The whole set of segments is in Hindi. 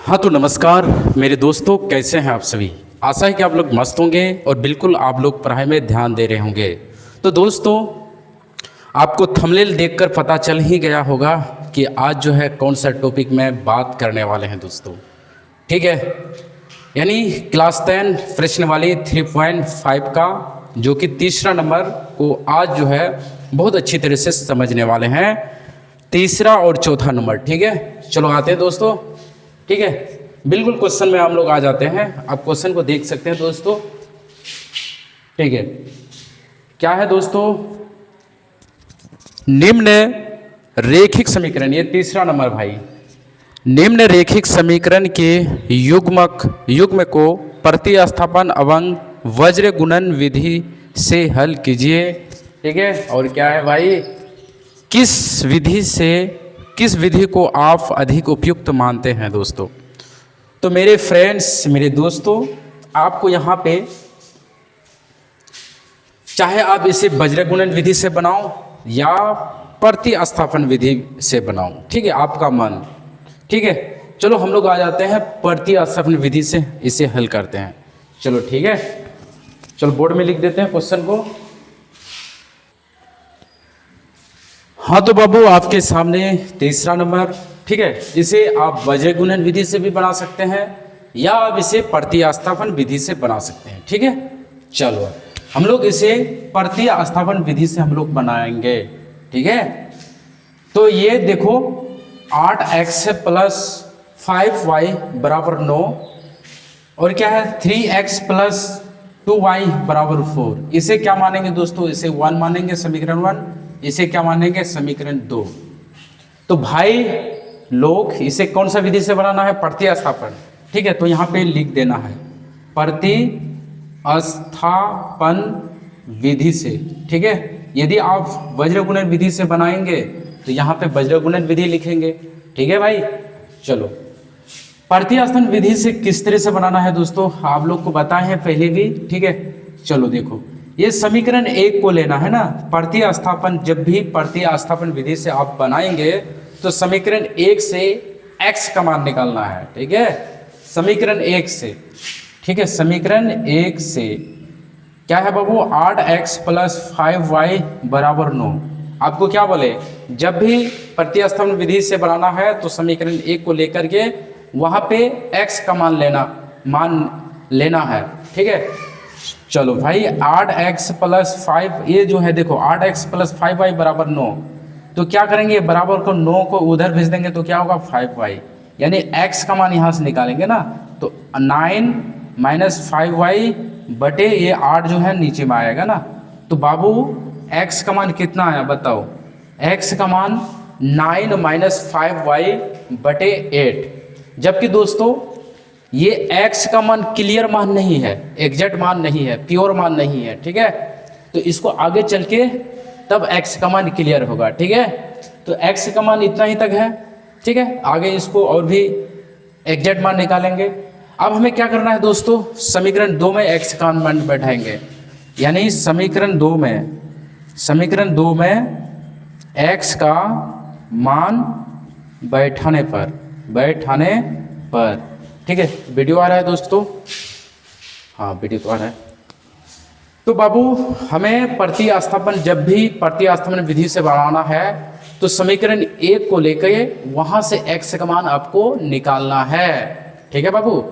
हाँ तो नमस्कार मेरे दोस्तों, कैसे हैं आप सभी। आशा है कि आप लोग मस्त होंगे और बिल्कुल आप लोग पढ़ाई में ध्यान दे रहे होंगे। तो दोस्तों, आपको थंबनेल देखकर पता चल ही गया होगा कि आज जो है कौन सा टॉपिक में बात करने वाले हैं दोस्तों। ठीक है, यानी क्लास 10 प्रश्न वाली 3.5 का जो कि तीसरा नंबर को आज जो है बहुत अच्छी तरह से समझने वाले हैं। तीसरा और चौथा नंबर। ठीक है, चलो आते हैं दोस्तों। ठीक है, बिल्कुल क्वेश्चन में हम लोग आ जाते हैं। आप क्वेश्चन को देख सकते हैं दोस्तों। ठीक है, क्या है दोस्तों, निम्न रेखिक समीकरण, ये तीसरा नंबर भाई। निम्न रेखिक समीकरण के युग्म को प्रतिस्थापन एवं वज्र गुणन विधि से हल कीजिए। ठीक है, और क्या है भाई, किस विधि को आप अधिक उपयुक्त मानते हैं दोस्तों। तो मेरे फ्रेंड्स, मेरे दोस्तों, आपको यहाँ पे चाहे आप इसे वज्र गुणन विधि से बनाओ या प्रतिस्थापन विधि से बनाओ, ठीक है, आपका मन। ठीक है, चलो हम लोग आ जाते हैं प्रतिस्थापन विधि से इसे हल करते हैं। चलो ठीक है, चलो बोर्ड में लिख देते हैं क्वेश्चन को। हाँ तो बाबू, आपके सामने तीसरा नंबर। ठीक है, इसे आप वज्र गुणन विधि से भी बना सकते हैं या आप इसे प्रतिस्थापन विधि से बना सकते हैं। ठीक है, चलो हम लोग इसे प्रतिस्थापन विधि से हम लोग बनाएंगे। ठीक है, तो ये देखो 8x प्लस 5y बराबर 9 और क्या है 3x प्लस 2y बराबर 4। इसे क्या मानेंगे दोस्तों, इसे 1 मानेंगे, समीकरण 1। इसे क्या मानेंगे, समीकरण 2। तो भाई लोग इसे कौन सा विधि से बनाना है, प्रतिस्थापन। ठीक है, तो यहाँ पे लिख देना है प्रतिस्थापन विधि से। ठीक है, यदि आप वज्र गुणन विधि से बनाएंगे तो यहाँ पे वज्र गुणन विधि लिखेंगे। ठीक है भाई, चलो प्रतिस्थापन विधि से किस तरह से बनाना है दोस्तों, आप लोग को बताए हैं पहले भी। ठीक है, चलो देखो, ये समीकरण 1 को लेना है ना। प्रतिस्थापन, जब भी प्रतिस्थापन विधि से आप बनाएंगे तो समीकरण 1 से x का मान निकालना है। ठीक है, समीकरण 1 से। ठीक है, समीकरण 1 से क्या है बाबू, 8x प्लस 5y बराबर 9। आपको क्या बोले, जब भी प्रतिस्थापन विधि से बनाना है तो समीकरण 1 को लेकर के वहां पे x का मान लेना है। ठीक है, चलो भाई 8x प्लस 5, ये जो है देखो 8x प्लस 5y बराबर 9। तो क्या करेंगे, बराबर को 9 को उधर भेज देंगे तो क्या होगा 5y, यानी x का मान यहाँ से निकालेंगे ना। तो 9 माइनस 5y बटे ये 8 जो है नीचे में आएगा ना। तो बाबू x का मान कितना आया बताओ, x का मान 9 माइनस 5y बटे 8। जबकि दोस्तों ये x का मान क्लियर मान नहीं है, एग्जैक्ट मान नहीं है, प्योर मान नहीं है। ठीक है, तो इसको आगे चल के तब x का मान क्लियर होगा। ठीक है, तो x का मान इतना ही तक है। ठीक है, आगे इसको और भी एग्जैक्ट मान निकालेंगे। अब हमें क्या करना है दोस्तों, समीकरण 2 में x का मान बैठाएंगे, यानी समीकरण 2 में x का मान बैठाने पर। ठीक है, वीडियो आ रहा है दोस्तों, हाँ वीडियो तो आ रहा है। तो बाबू हमें प्रतिस्थापन, जब भी प्रतिस्थापन विधि से बनाना है तो समीकरण 1 को लेकर वहां से x का मान आपको निकालना है। ठीक है बाबू,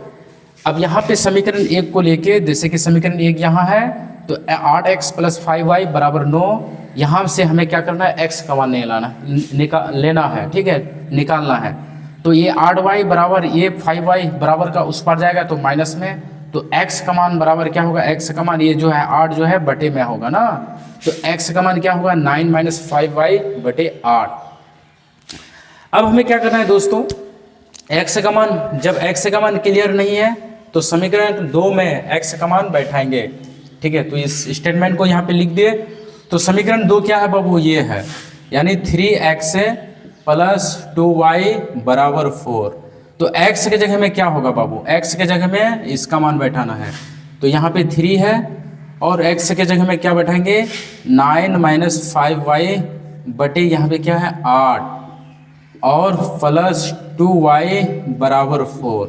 अब यहाँ पे समीकरण 1 को लेके, जैसे कि समीकरण 1 यहाँ है तो 8x प्लस 5y बराबर 9, यहाँ से हमें क्या करना है, x का मान लेना है। ठीक है, निकालना है। तो ये 8y बराबर ये 5y बराबर का उस पर जाएगा तो माइनस में, तो x का मान बराबर क्या होगा, x का मान ये जो है 8 जो है बटे में होगा ना। तो x का मान क्या होगा, 9 माइनस 5y बटे 8। अब हमें क्या करना है दोस्तों, x का मान, जब x का मान क्लियर नहीं है तो समीकरण 2 में x का मान बैठाएंगे। ठीक है, तो इस स्टेटमेंट को यहाँ पे लिख दिए। तो समीकरण 2 क्या है बाबू, ये है, यानी 3x प्लस 2y बराबर 4। तो x के जगह में क्या होगा बाबू, x के जगह में इसका मान बैठाना है। तो यहाँ पे 3 है और x के जगह में क्या बैठाएंगे, 9 माइनस 5y बटे यहाँ पे क्या है 8। और प्लस 2y बराबर 4।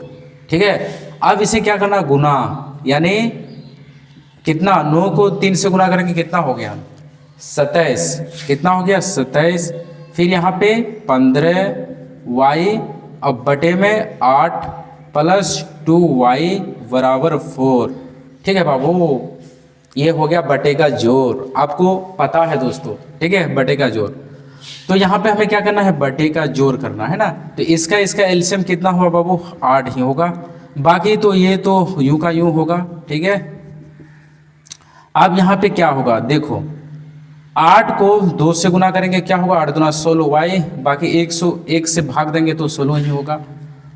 ठीक है, अब इसे क्या करना, गुना, यानी कितना, 9 को 3 से गुना करेंगे कितना हो गया, 27। कितना हो गया, 27। फिर यहाँ पे 15y अब बटे में 8 प्लस 2y बराबर 4। ठीक है बाबू, ये हो गया बटे का जोड़, आपको पता है दोस्तों। ठीक है, बटे का जोड़। तो यहाँ पे हमें क्या करना है, बटे का जोड़ करना है ना। तो इसका एलसीएम कितना हुआ बाबू, 8 ही होगा। बाकी तो ये तो यूं का यूं होगा। ठीक है, अब यहाँ पे क्या होगा देखो, 8 को 2 से गुना करेंगे क्या होगा, 8 दूना 16y, बाकी 101 से भाग देंगे तो 16 ही होगा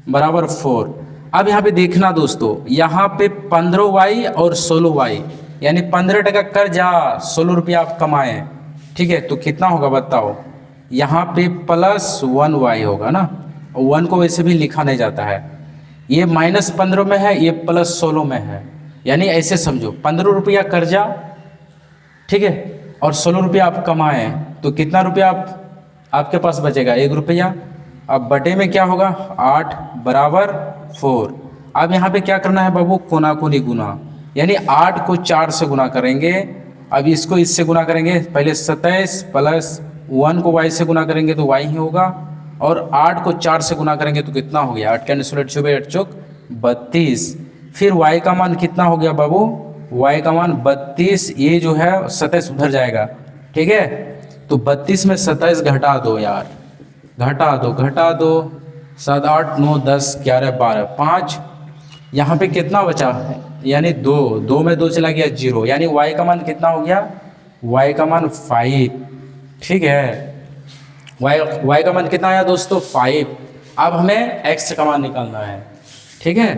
बराबर 4। अब यहाँ पे देखना दोस्तों, यहाँ पे 15y और 16y, यानी 15% कर्जा, 16 रुपया आप कमाए। ठीक है, तो कितना होगा बताओ, यहाँ पे प्लस 1y होगा ना। 1 को वैसे भी लिखा नहीं जाता है, ये -15 में है, ये प्लस 16 में है, यानी ऐसे समझो 15 रुपया कर्जा, ठीक है, और 16 रुपया आप कमाए, तो कितना रुपया आपके पास बचेगा, 1 रुपया। अब बटे में क्या होगा, 8 बराबर 4। अब यहाँ पे क्या करना है बाबू, कोना कोनी गुना, यानी 8 को 4 से गुना करेंगे। अब इसको इससे गुना करेंगे, पहले 27 प्लस 1 को y से गुना करेंगे तो y ही होगा, और 8 को 4 से गुना करेंगे तो कितना हो गया, 8 कैंसिल 8 चौबे 8 चौक 32। फिर y का मान कितना हो गया बाबू, y का मान 32, ये जो है 27 उधर जाएगा। ठीक है, तो 32 में 27 घटा दो यार, घटा दो 7 8 9 10 11 12 5, यहाँ पे कितना बचा है, यानी 2 में 2 चला गया 0, यानी y का मान कितना हो गया, y का मान 5। ठीक है, y का मान कितना आया दोस्तों, 5। अब हमें x का मान निकालना है। ठीक है,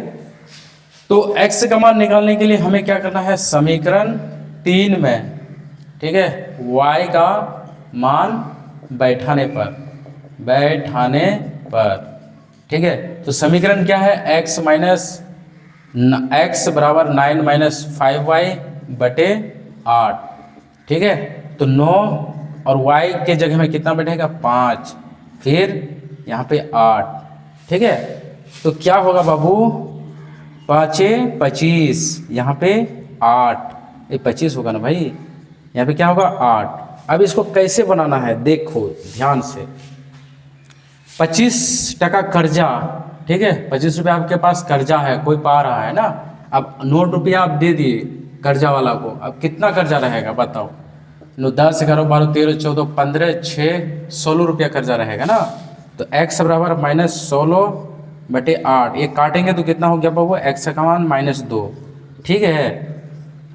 तो x का मान निकालने के लिए हमें क्या करना है, समीकरण 3 में, ठीक है, y का मान बैठाने पर, ठीक है, तो समीकरण क्या है, x बराबर 9 माइनस 5y बटे 8। ठीक है, तो 9 और y के जगह में कितना बैठेगा, 5, फिर यहाँ पे 8। ठीक है, तो क्या होगा बाबू, 5 25, यहाँ पे 8, ये 25 होगा ना भाई, यहाँ पे क्या होगा 8। अब इसको कैसे बनाना है देखो ध्यान से, 25% कर्जा, ठीक है, 25 रुपया आपके पास कर्जा है, कोई पा रहा है ना। अब 9 रुपया आप दे दिए कर्जा वाला को, अब कितना कर्जा रहेगा बताओ, 9 10 11 12 13 14 15 6 16 रुपया कर्जा रहेगा ना। तो x बराबर -16 बटे 8, ये काटेंगे तो कितना हो गया बाबू, x का मान -2। ठीक है,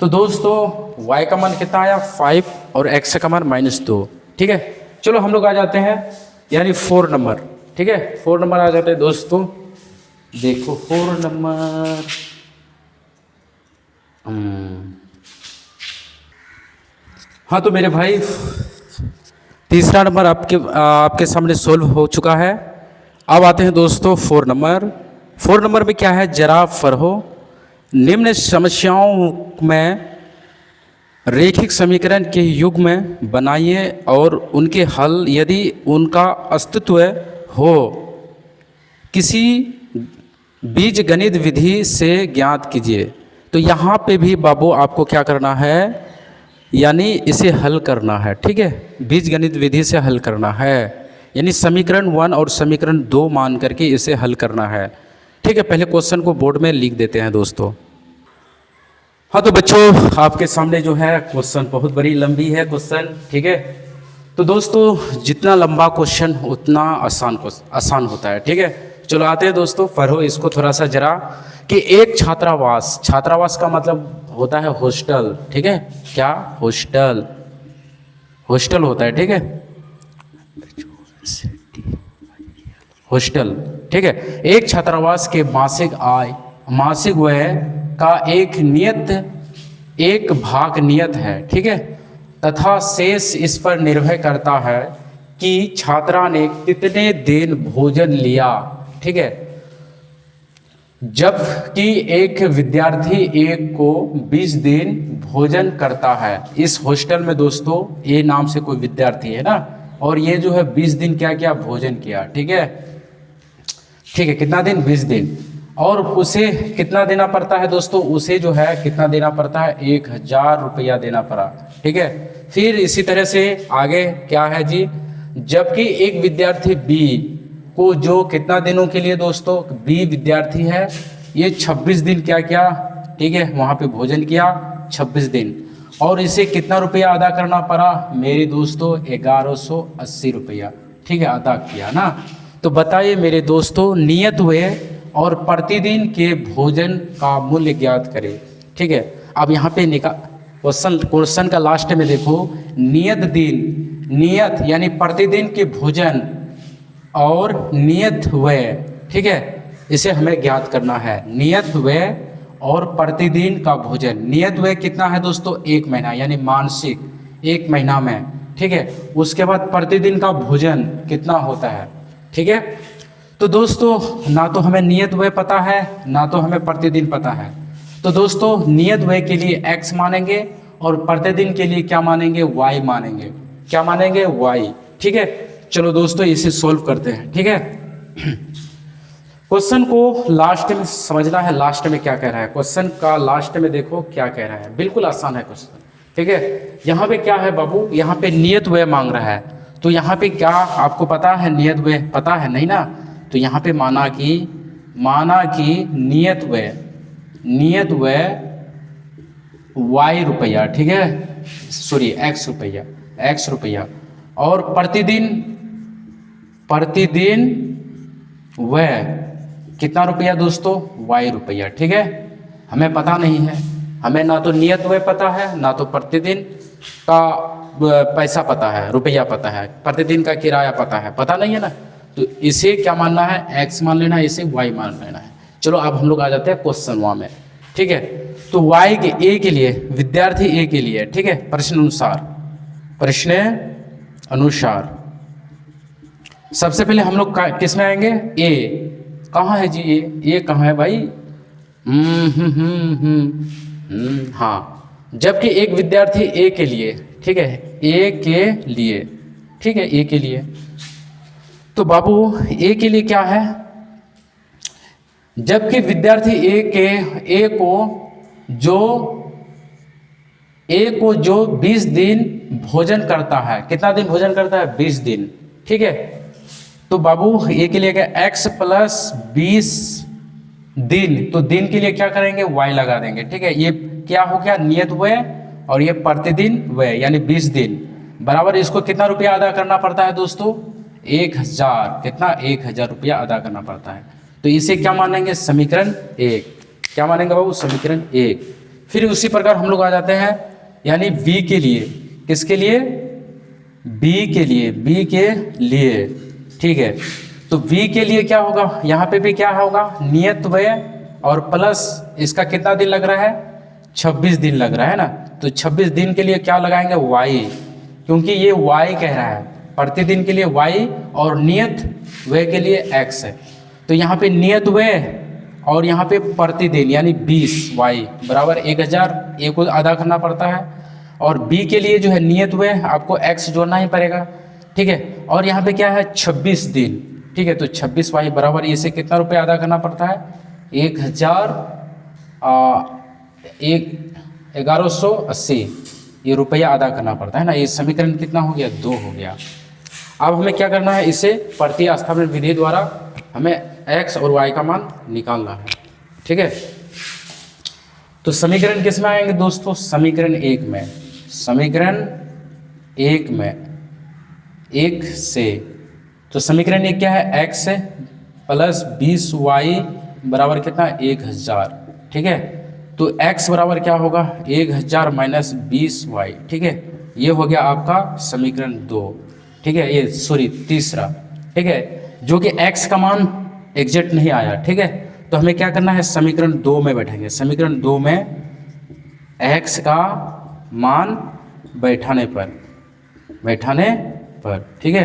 तो दोस्तों y का मान कितना आया, 5, और x का मान -2। ठीक है, चलो हम लोग आ जाते हैं यानी 4 नंबर। ठीक है, 4 नंबर आ जाते हैं दोस्तों, देखो 4 नंबर, हाँ तो मेरे भाई तीसरा नंबर आपके सामने सोल्व हो चुका है। अब आते हैं दोस्तों 4 नंबर। 4 नंबर में क्या है, जरा फरहो निम्न समस्याओं में रैखिक समीकरण के युग में बनाइए और उनके हल यदि उनका अस्तित्व हो किसी बीज गणित विधि से ज्ञात कीजिए। तो यहाँ पे भी बाबू आपको क्या करना है, यानी इसे हल करना है। ठीक है, बीज गणित विधि से हल करना है, यानी समीकरण 1 और समीकरण 2 मान करके इसे हल करना है। ठीक है, पहले क्वेश्चन को बोर्ड में लिख देते हैं दोस्तों। हाँ तो बच्चों आपके सामने जो है क्वेश्चन बहुत बड़ी लंबी है क्वेश्चन। ठीक है, तो दोस्तों जितना लंबा क्वेश्चन उतना आसान होता है। ठीक है, चलो आते हैं दोस्तों, पढ़ो इसको थोड़ा सा जरा, कि एक छात्रावास का मतलब होता है हॉस्टल। ठीक है, क्या हॉस्टल होता है। ठीक है, हॉस्टल। ठीक है, एक छात्रावास के मासिक व्यय का एक भाग नियत है। ठीक है, तथा शेष इस पर निर्भर करता है कि छात्रा ने कितने दिन भोजन लिया। ठीक है, जबकि एक विद्यार्थी एक को 20 दिन भोजन करता है। इस हॉस्टल में दोस्तों ए नाम से कोई विद्यार्थी है ना, और ये जो है 20 दिन क्या किया, भोजन किया। ठीक है, ठीक है, कितना दिन, 20 दिन। और उसे कितना देना पड़ता है दोस्तों, उसे जो है कितना देना पड़ता है, 1000 रुपया देना पड़ा। ठीक है, फिर इसी तरह से आगे क्या है जी, जबकि एक विद्यार्थी बी को जो कितना दिनों के लिए दोस्तों, बी विद्यार्थी है, ये 26 दिन क्या किया, ठीक है, वहाँ पे भोजन किया 26 दिन, और इसे कितना रुपया अदा करना पड़ा मेरे दोस्तों, 1180 रुपया। ठीक है, अदा किया ना। तो बताइए मेरे दोस्तों, नियत व्यय और प्रतिदिन के भोजन का मूल्य ज्ञात करें। ठीक है, अब यहाँ पे क्वेश्चन का लास्ट में देखो, नियत दिन, नियत यानी प्रतिदिन के भोजन और नियत व्यय। ठीक है, इसे हमें ज्ञात करना है, नियत व्यय और प्रतिदिन का भोजन। नियत व्यय कितना है दोस्तों, 1 महीना यानी मानसिक 1 महीना में। ठीक है, उसके बाद प्रतिदिन का भोजन कितना होता है। ठीक है, तो दोस्तों ना तो हमें नियत व्यय पता है, ना तो हमें प्रतिदिन पता है। तो दोस्तों नियत व्यय के लिए x मानेंगे और प्रतिदिन के लिए क्या मानेंगे, y मानेंगे। क्या मानेंगे, y। ठीक है, चलो दोस्तों इसे सोल्व करते हैं। ठीक है, क्वेश्चन को लास्ट में समझना है, लास्ट में क्या कह रहा है, क्वेश्चन का लास्ट में देखो क्या कह रहा है, बिल्कुल आसान है क्वेश्चन। ठीक है, यहाँ पे क्या है बाबू, यहाँ पे नियत व्यय मांग रहा है, तो यहाँ पे क्या आपको पता है, नियत व्यय पता है नहीं ना, तो यहाँ पे माना कि नियत व्यय y रुपया। ठीक है, सॉरी x रुपया, और प्रतिदिन व्यय कितना रुपया दोस्तों, y रुपया। ठीक है, हमें पता नहीं है, हमें ना तो नियत व्यय पता है, ना तो प्रतिदिन का पैसा पता है, रुपया पता है, प्रतिदिन का किराया पता नहीं है ना। तो इसे क्या मानना है, x मान लेना है, इसे y मान लेना है। चलो अब हम लोग आ जाते हैं क्वेश्चन 1 में। ठीक है, तो y के a के लिए, विद्यार्थी a के लिए, ठीक है, प्रश्न अनुसार सबसे पहले हम लोग किस में आएंगे, a। कहाँ है जी a कहाँ है भाई, हाँ, जबकि एक विद्यार्थी a के लिए, ठीक है, a के लिए, ठीक है, a के लिए, तो बाबू a के लिए क्या है, जबकि विद्यार्थी a को जो 20 दिन भोजन करता है, कितना दिन भोजन करता है, 20 दिन। ठीक है, तो बाबू a के लिए क्या, x प्लस 20 दिन, तो दिन के लिए क्या करेंगे, y लगा देंगे। ठीक है, ये क्या हो गया, नियत व्यय, और ये प्रतिदिन व्यय यानी 20 दिन बराबर, इसको कितना रुपया अदा करना पड़ता है दोस्तों, 1000, कितना, 1000 रुपया अदा करना पड़ता है। तो इसे क्या मानेंगे, समीकरण 1। क्या मानेंगे बाबू, समीकरण 1। फिर उसी प्रकार हम लोग आ जाते हैं, यानी b के लिए, किसके लिए, b के लिए। ठीक है, तो b के लिए क्या होगा, यहाँ पे भी क्या होगा, नियत व्यय और प्लस इसका कितना दिन लग रहा है, 26 दिन लग रहा है ना। तो 26 दिन के लिए क्या लगाएंगे, y, क्योंकि ये y कह रहा है, प्रतिदिन के लिए y और नियत व्यय के लिए x है। तो यहाँ पे नियत व्यय और यहाँ पे प्रतिदिन यानी 20y बराबर 1000, a को अदा करना पड़ता है, और b के लिए जो है नियत व्यय आपको x जोड़ना ही पड़ेगा। ठीक है, और यहाँ पे क्या है, 26 दिन। ठीक है, तो 26y बराबर इसे कितना रुपया अदा करना पड़ता है, 1180 ये रुपया अदा करना पड़ता है ना। ये समीकरण कितना हो गया, 2 हो गया। अब हमें क्या करना है, इसे प्रतिस्थापन विधि द्वारा हमें x और y का मान निकालना है। ठीक है, तो समीकरण किस में आएंगे दोस्तों, समीकरण 1 में, समीकरण 1 में 1 से, तो समीकरण 1 क्या है, x प्लस 20y बराबर कितना, 1000। ठीक है, तो x बराबर क्या होगा, 1000 माइनस 20y। ठीक है, ये हो गया आपका समीकरण 2। ठीक है, ये सॉरी तीसरा। ठीक है, जो कि x का मान एग्जैक्ट नहीं आया। ठीक है, तो हमें क्या करना है, समीकरण 2 में बैठेंगे, समीकरण 2 में x का मान बैठाने पर। ठीक है,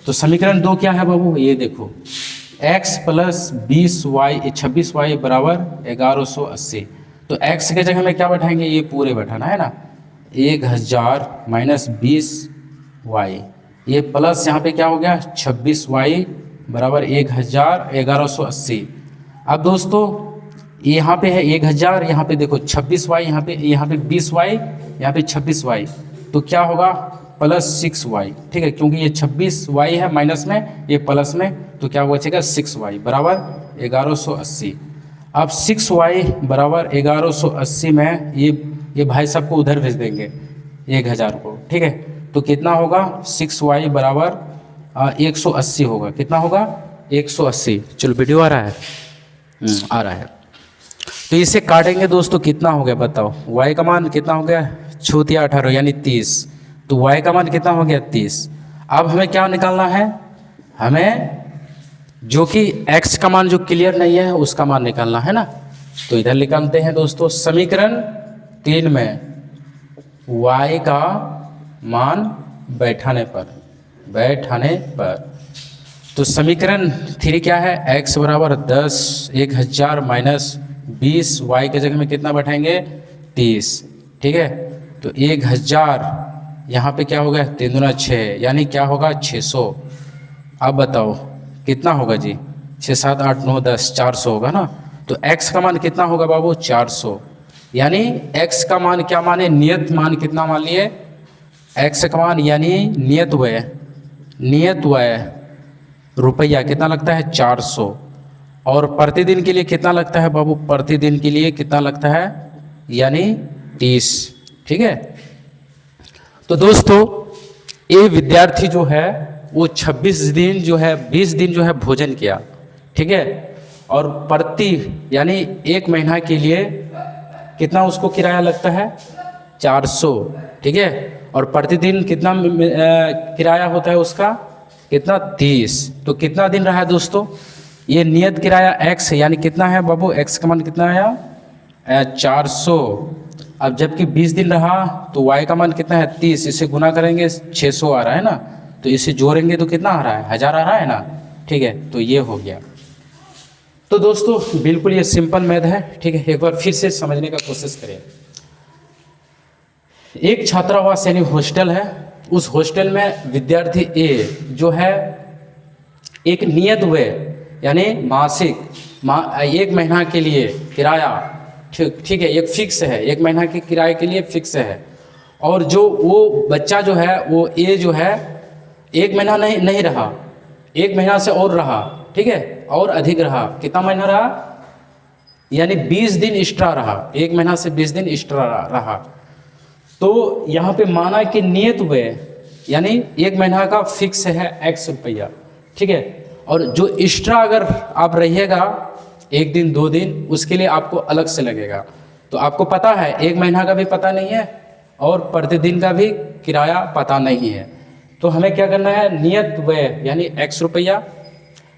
तो समीकरण 2 क्या है बाबू, ये देखो, x प्लस 26y बराबर 1180। तो x के जगह में क्या बैठाएंगे, ये पूरे बैठाना है ना, 1000 माइनस 20y ये प्लस यहाँ पे क्या हो गया 26y बराबर 1180। अब दोस्तों यहाँ पे है 1000, यहाँ पे देखो 26y, यहाँ पे 20y, यहाँ पे 26y, तो क्या होगा प्लस 6y। ठीक है, क्योंकि ये 26y है माइनस में, ये प्लस में, तो क्या बचेगा 6y बराबर 1180। अब 6y बराबर 1180 में ये भाई साहब को उधर भेज देंगे 1000 को। ठीक है, तो कितना होगा 6y बराबर 180 होगा। कितना होगा 180। चलो वीडियो आ रहा है, आ रहा है। तो इसे काटेंगे दोस्तों, कितना हो गया बताओ। y का मान कितना हो गया, छूतिया 18 यानी 30। तो y का मान कितना हो गया 30। अब हमें क्या निकालना है, हमें जो कि x का मान जो क्लियर नहीं है उसका मान निकालना है ना। तो इधर निकालते हैं दोस्तों, समीकरण 3 में y का मान बैठाने पर, तो समीकरण 3 क्या है, x बराबर 10 1000 माइनस 20, y के जगह में कितना बैठाएंगे 30। ठीक है, तो 1000 यहाँ पे क्या हो गया 3 दूना 6 यानी क्या होगा 600। अब बताओ कितना होगा जी, 6 7 8 9 10 400 होगा ना। तो x का मान कितना होगा बाबू 400, यानी x का मान क्या माने, नियत मान कितना मान लिए, x का मान यानी नियत व्यय रुपया कितना लगता है 400। और प्रतिदिन के लिए कितना लगता है बाबू, प्रतिदिन के लिए कितना लगता है यानी 30। ठीक है, तो दोस्तों ये विद्यार्थी जो है वो 26 दिन जो है 20 दिन जो है भोजन किया। ठीक है, और प्रति यानी 1 महीना के लिए कितना उसको किराया लगता है 400। ठीक है, और प्रतिदिन कितना किराया होता है उसका, कितना 30। तो कितना दिन रहा है दोस्तों, ये नियत किराया x है, यानी कितना है बाबू, x का मान कितना आया 400। अब जबकि 20 दिन रहा तो y का मान कितना है 30, इसे गुना करेंगे 600 आ रहा है ना, तो इसे जोड़ेंगे तो कितना आ रहा है 1000 आ रहा है ना। ठीक है, तो ये हो गया। तो दोस्तों बिल्कुल ये सिंपल मैथ है। ठीक है, एक बार फिर से समझने का कोशिश करें। एक छात्रावास यानी हॉस्टल है, उस हॉस्टल में विद्यार्थी ए जो है एक नियत व्यय यानी मासिक 1 महीना के लिए किराया, ठीक है, एक फिक्स है, 1 महीना के किराए के लिए फिक्स है। और जो वो बच्चा जो है वो ए जो है 1 महीना नहीं रहा, 1 महीना से और रहा। ठीक है, और अधिक रहा, कितना महीना रहा यानी 20 दिन एक्स्ट्रा रहा, 1 महीना से 20 दिन एक्स्ट्रा रहा। तो यहाँ पे माना कि नियत व्यय यानी 1 महीना का फिक्स है x रुपया। ठीक है, और जो एक्स्ट्रा अगर आप रहिएगा 1 दिन 2 दिन, उसके लिए आपको अलग से लगेगा। तो आपको पता है 1 महीना का भी पता नहीं है और प्रतिदिन का भी किराया पता नहीं है। तो हमें क्या करना है, नियत व्यय यानी x रुपया।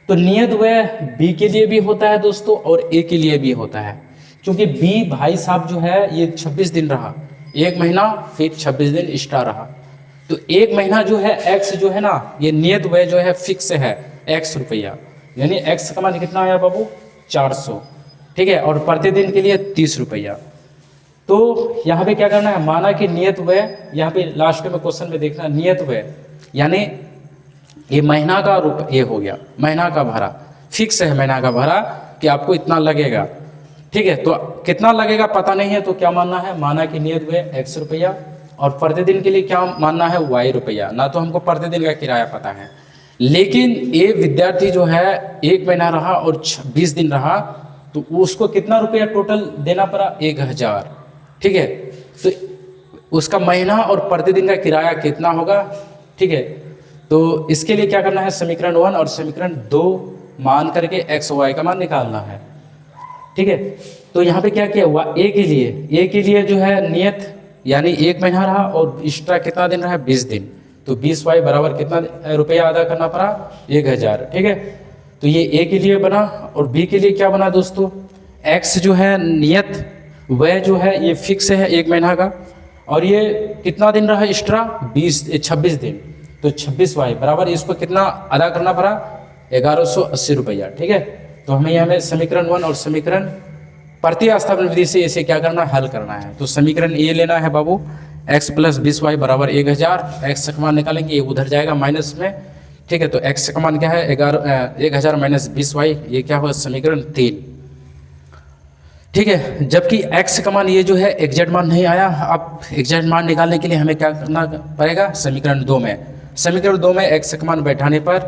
तो नियत व्यय b के लिए भी होता है दोस्तों और a के लिए भी होता है, क्योंकि b भाई साहब जो है ये 26 दिन रहा, 1 महीना फिर 26 दिन एक्स्ट्रा रहा। तो 1 महीना जो है x जो है ना, ये नियत व्यय जो है फिक्स है x रुपया, यानी x का मान कितना आया बाबू 400। ठीक है, और प्रतिदिन के लिए 30 रुपया। तो यहाँ पे क्या करना है, माना कि नियत व्यय, यहाँ पे लास्ट में क्वेश्चन में देखना नियत व्यय यानी ये महीना का ये हो गया, महीना का भाड़ा फिक्स है, महीना का भाड़ा कि आपको इतना लगेगा। ठीक है, तो कितना लगेगा पता नहीं है, तो क्या मानना है, माना कि नियत व्यय x रुपया और प्रतिदिन के लिए क्या मानना है y रुपया। ना तो हमको प्रतिदिन का किराया पता है, लेकिन ये विद्यार्थी जो है 1 महीना रहा और 20 दिन रहा, तो उसको कितना रुपया टोटल देना पड़ा 1000। ठीक है, तो उसका महीना और प्रतिदिन का किराया कितना होगा। ठीक है, तो इसके लिए क्या करना है, समीकरण 1 और समीकरण 2 मान करके x y का मान निकालना है। ठीक है, तो यहाँ पे क्या किया हुआ, a के लिए जो है नियत यानी 1 महीना रहा और एक्स्ट्रा कितना दिन रहा 20 दिन, तो 20y बराबर कितना रुपया अदा करना पड़ा 1000। ठीक है, तो ये a के लिए बना और b के लिए क्या बना दोस्तों, x जो है नियत व्यय जो है ये फिक्स है 1 महीना का, और ये कितना दिन रहा एक्स्ट्रा 26 दिन, तो 26y बराबर इसको कितना अदा करना पड़ा 1180 रुपया। ठीक है, तो हमें यहाँ में समीकरण 1 और समीकरण प्रतिस्थापन विधि से इसे क्या करना, हल करना है। तो समीकरण ए लेना है बाबू x प्लस 20y बराबर 1000, x का मान निकालेंगे, ये उधर जाएगा माइनस में, ठीक है। तो x का मान क्या है 1000 माइनस 20y, ये क्या हुआ समीकरण 3, ठीक है। जबकि x का मान ये जो है एग्जैक्ट मान नहीं आया। अब एग्जैक्ट मान निकालने के लिए हमें क्या करना पड़ेगा, समीकरण 2 में, समीकरण 2 में x का मान बैठाने पर,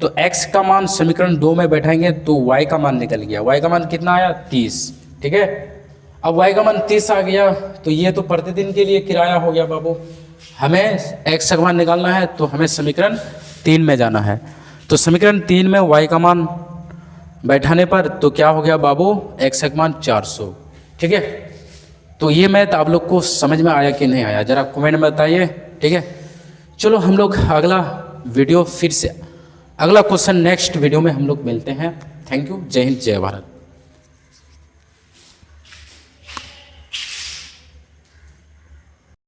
तो x का मान समीकरण 2 में बैठाएंगे तो y का मान निकल गया, y का मान कितना आया 30, ठीक है। अब y का मान 30 आ गया तो ये तो प्रतिदिन के लिए किराया हो गया बाबू। हमें x का मान निकालना है तो हमें समीकरण 3 में जाना है। तो समीकरण 3 में y का मान बैठाने पर तो क्या हो गया बाबू, x का मान 400, ठीक है। तो ये मैथ आप लोग को समझ में आया कि नहीं आया, ज़रा कमेंट में बताइए, ठीक है। चलो हम लोग अगला वीडियो फिर से, अगला क्वेश्चन नेक्स्ट वीडियो में हम लोग मिलते हैं। थैंक यू, जय हिंद, जय भारत।